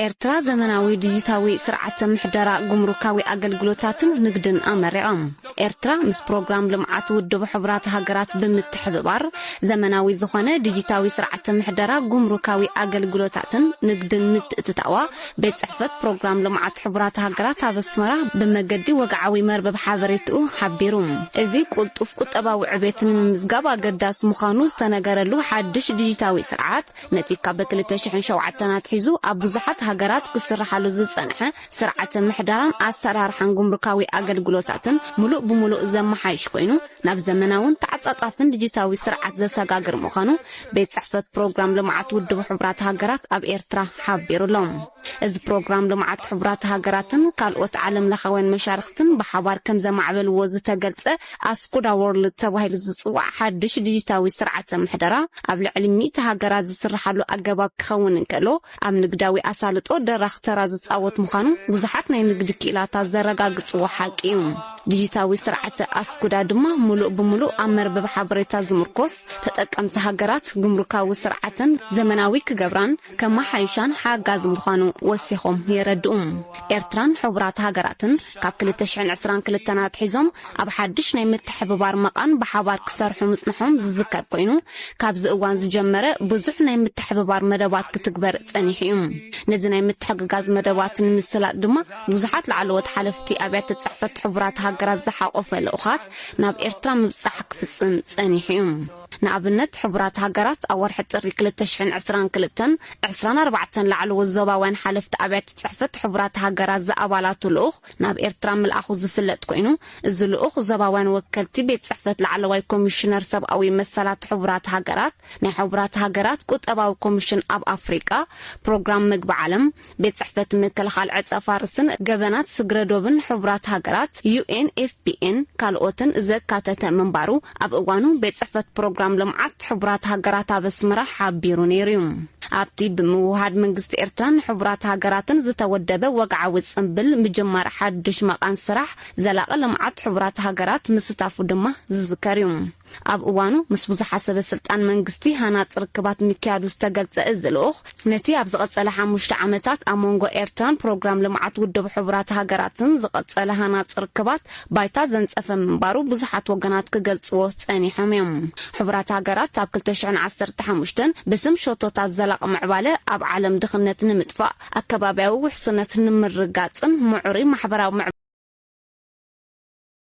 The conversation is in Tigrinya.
ኤርትራ ዘመናዊ ዲጂታዊ ስርዓት ምሕደራ ጉምሩካዊ አገልግሎታትን ንግድን አመሪኦም ኤርትራ ምስ ፕሮግራም ልምዓት ውድብ ሕብራት ሃገራት ብምትሕብባር ዘመናዊ ዝኾነ ዲጂታዊ ስርዓት ምሕደራ ጉምሩካዊ አገልግሎታትን ንግድን ምትእትታዋ ቤት ጽሕፈት ፕሮግራም ልምዓት ሕብራት ሃገራት አበስመራ በመገዲ ወግዓዊ መርበብ ሓበሬቱ ሓቢሩ እዚ ቁልጡፍ ቁጠባዊ ዕቤትን ምዝጋብ አገዳስ ምዃኑ ዝተነገረሉ ሓድሽ ዲጂታዊ ስርዓት ነቲካ በ2007 ናትሒዙ አብዙሓት ሃገራት ክስራሓሉ ዝጸንሐ ስርዓት ምሕደራን አሰራርሓን ጉምሩካዊ አገልግሎታትን ሙሉእ ብሙሉእ ዘመሓይሽ ኮይኑ ናብ ዘመናውን ተዓጻጻፍን ዲጂታዊ ስርዓት ዘሰጋግር ምዃኑ ቤት ጽሕፈት ፕሮግራም ልምዓት ውድብ ሕብራት ሃገራት ኣብ ኤርትራ ሓቢሩሎም እዚ ፕሮግራም ልምዓት ሕብራት ሃገራትን ካልኦት ዓለም ለኸወን መሻርክትን በሓባር ከም ዘማዕበልዎ ዝተገልጸ ኣስኩዳ ወርልድ ተባሂሉ ዝጽዋዕ ሓድሽ ዲጂታዊ ስርዓት ምሕደራ ኣብ ልዕሊ 100 ሃገራት ዝስራሓሉ ኣገባብ ክኸውን እንከሎ ኣብ ንግዳዊ አሳልጦ ደራኽ ተራ ዝጻወት ምዃኑ ብዙሓት ናይ ንግዲ ክኢላታት ዘረጋግጽዎ ሓቂ እዩ ዲጂታዊ ስርዓት ኣስኩዳ ድማ ሙሉእ ብሙሉእ ኣብ መርበብ ሓበሬታ ዝምርኮስ ተጠቀምቲ ሃገራት ጉምሩካዊ ስርዓትን ዘመናዊ ክገብራን ከመሓይሻን ሓጋዝ ምዃኑ ወሲኾም የረድኡ ኤርትራን ሕብራት ሃገራትን ካብ 2022 ናትሒዞም ኣብ ሓድሽ ናይ ምትሕብባር መቃን በሓባር ክሰርሑ ምጽንሖም ዝዝከር ኮይኑ ካብዚ እዋን ዝጀመረ ብዙሕ ናይ ምትሕብባር መደባት ክትግበር ጸኒሑ እዩ ነዚ ናይ ምትሕግጋዝ መደባትን ምስላጥ ድማ ብዙሓት ላዕለዎት ሓለፍቲ ኣብያተ ጽሕፈት ሕብራት ሃገራት ዝሓቆፈ ልኡኻት ናብ ኤርትራ ምብጻሕ ክፍጽም ጸኒሑ እዩ ንኣብነት ሕብራት ሃገራት ኣብ ወርሒ ጥሪ 2022 24 ላዕለዎ ዞባውያን ሓለፍቲ ኣብያተ ጽሕፈት ሕብራት ሃገራት ዘኣባላቱ ልኡኽ ናብ ኤርትራ ምልኣኹ ዝፍለጥ ኮይኑ እዚ ልኡኽ ዞባውያን ወከልቲ ቤት ጽሕፈት ላዕለዋይ ኮሚሽነር ሰብኣዊ መሰላት ሕብራት ሃገራት ናይ ሕብራት ሃገራት ቁጠባዊ ኮሚሽን ኣብ ኣፍሪቃ ፕሮግራም ምግቢ ዓለም ቤት ጽሕፈት ምክልኻል ዕፀ ፋርስን ገበናት ስግረዶብን ሕብራት ሃገራት UNFPN ካልኦትን ዘካተተ መንባሩ ኣብ እዋኑ ቤት ጽሕፈት ፕሮግራም ልምዓት ሕብራት ሃገራት አበስመራ ሓቢሩ ነይሩ ኣብቲ ብምውሃድ መንግስቲ ኤርትራን ሕብራት ሃገራትን ዝተወደበ ወግዓዊ ጽምብል ምጅማር ሓድሽ መቃን ስራሕ ዘላቀ ልምዓት ሕብራት ሃገራት ምስታፉ ድማ ዝዝከር እዩ ኣብ እዋኑ ምስ ብዙሓት ሰበስልጣን መንግስቲ ሃናጽ ርክባት ምክያዱ ዝተገልጸ ዝልኡኽ ነቲ ኣብ ዝቐጸለ 5 ዓመታት ኣብ መንጎ ኤርትራን ፕሮግራም ልምዓት ውድብ ሕብራት ሃገራትን ዝቐጸለ ሃናጽ ርክባት ባይታ ዘንጸፈ መንባሩ ብዙሓት ወገናት ክገልጽዎ ጸኒሖም እዮም ሕብራት ሃገራት ኣብ 2015 ብስም ሾቶታት ዘላቀ ምዕባለ ኣብ ዓለም ድኽነት ንምጥፋእ ኣከባቢያዊ ውሕስነት ንምርጋጽን ምዑሪ ማሕበራዊ